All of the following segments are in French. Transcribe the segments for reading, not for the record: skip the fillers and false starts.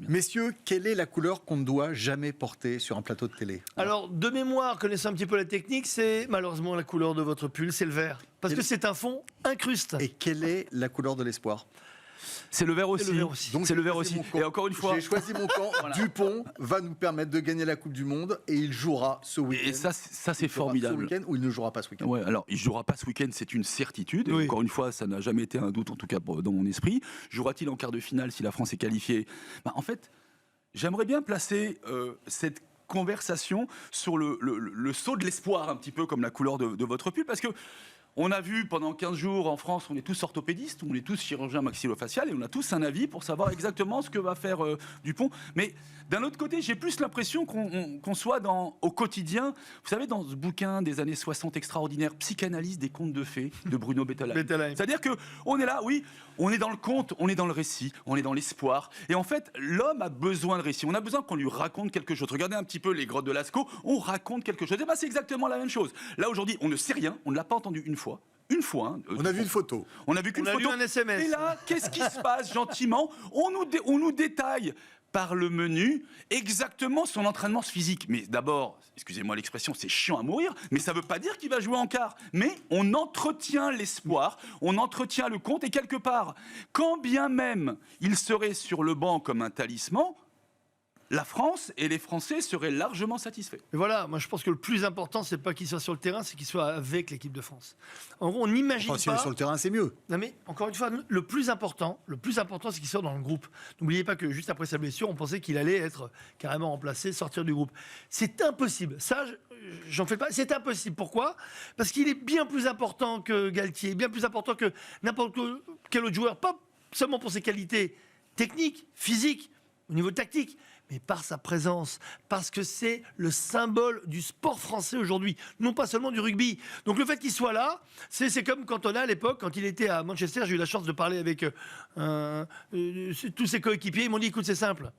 Messieurs, quelle est la couleur qu'on ne doit jamais porter sur un plateau de télé? Alors, de mémoire, connaissant un petit peu la technique, c'est malheureusement la couleur de votre pull, c'est le vert. Parce que c'est un fond incruste. Et quelle est la couleur de l'espoir? C'est le vert aussi. Donc c'est le vert aussi. Et encore une fois, j'ai choisi mon camp. Voilà. Dupont va nous permettre de gagner la Coupe du Monde et il jouera ce week-end. Et ça c'est formidable. Ce week-end ou il ne jouera pas ce week-end. Ouais, alors il jouera pas ce week-end, c'est une certitude. Et Oui. encore une fois, ça n'a jamais été un doute, en tout cas dans mon esprit. Jouera-t-il en quart de finale si la France est qualifiée? En fait, j'aimerais bien placer cette conversation sur le saut de l'espoir, un petit peu comme la couleur de votre pull, parce que on a vu pendant 15 jours en France, on est tous orthopédistes, on est tous chirurgiens maxillofacial et on a tous un avis pour savoir exactement ce que va faire Dupont. Mais d'un autre côté, j'ai plus l'impression qu'on soit au quotidien. Vous savez, dans ce bouquin des années 60 extraordinaire, Psychanalyse des contes de fées de Bruno Bettelheim. C'est-à-dire qu'on est là, oui, on est dans le conte, on est dans le récit, on est dans l'espoir. Et en fait, l'homme a besoin de récit. On a besoin qu'on lui raconte quelque chose. Regardez un petit peu les grottes de Lascaux, on raconte quelque chose. Et c'est exactement la même chose. Là, aujourd'hui, on ne sait rien, on ne l'a pas entendu une fois. On a vu une photo. On a vu qu'une photo. On a lu un SMS. Et là, qu'est-ce qui se passe gentiment? On nous détaille par le menu exactement son entraînement physique. Mais d'abord, excusez-moi l'expression, c'est chiant à mourir, mais ça ne veut pas dire qu'il va jouer en quart. Mais on entretient l'espoir, on entretient le compte, et quelque part, quand bien même il serait sur le banc comme un talisman, la France et les Français seraient largement satisfaits. Et voilà, moi je pense que le plus important, c'est pas qu'il soit sur le terrain, c'est qu'il soit avec l'équipe de France. En gros, on n'imagine S'il est pas. sur le terrain, c'est mieux. Non mais encore une fois, le plus important, c'est qu'il soit dans le groupe. N'oubliez pas que juste après sa blessure, on pensait qu'il allait être carrément remplacé, sortir du groupe. C'est impossible. Ça, j'en fais pas. C'est impossible. Pourquoi? Parce qu'il est bien plus important que Galtier, bien plus important que n'importe quel autre joueur. Pas seulement pour ses qualités techniques, physiques, au niveau tactique, mais par sa présence, parce que c'est le symbole du sport français aujourd'hui, non pas seulement du rugby. Donc le fait qu'il soit là, c'est comme Cantona à l'époque, quand il était à Manchester, j'ai eu la chance de parler avec tous ses coéquipiers, ils m'ont dit, écoute, c'est simple,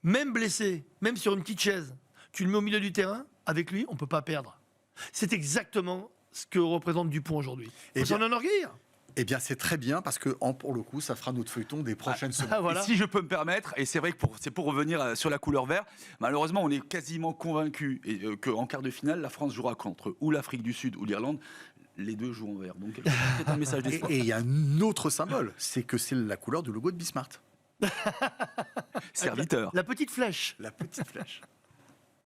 même blessé, même sur une petite chaise, tu le mets au milieu du terrain, avec lui, on ne peut pas perdre. C'est exactement ce que représente Dupont aujourd'hui. Il faut s'en enorgueillir. Eh bien, c'est très bien, parce que, pour le coup, ça fera notre feuilleton des prochaines semaines. Voilà. Et si je peux me permettre, et c'est vrai que c'est pour revenir sur la couleur vert, malheureusement, on est quasiment convaincu qu'en quart de finale, la France jouera contre ou l'Afrique du Sud ou l'Irlande. Les deux jouent en vert. Donc, c'est un message d'espoir. Et il y a un autre symbole, c'est que c'est la couleur du logo de Bismart. Serviteur. La petite flèche. La petite flèche.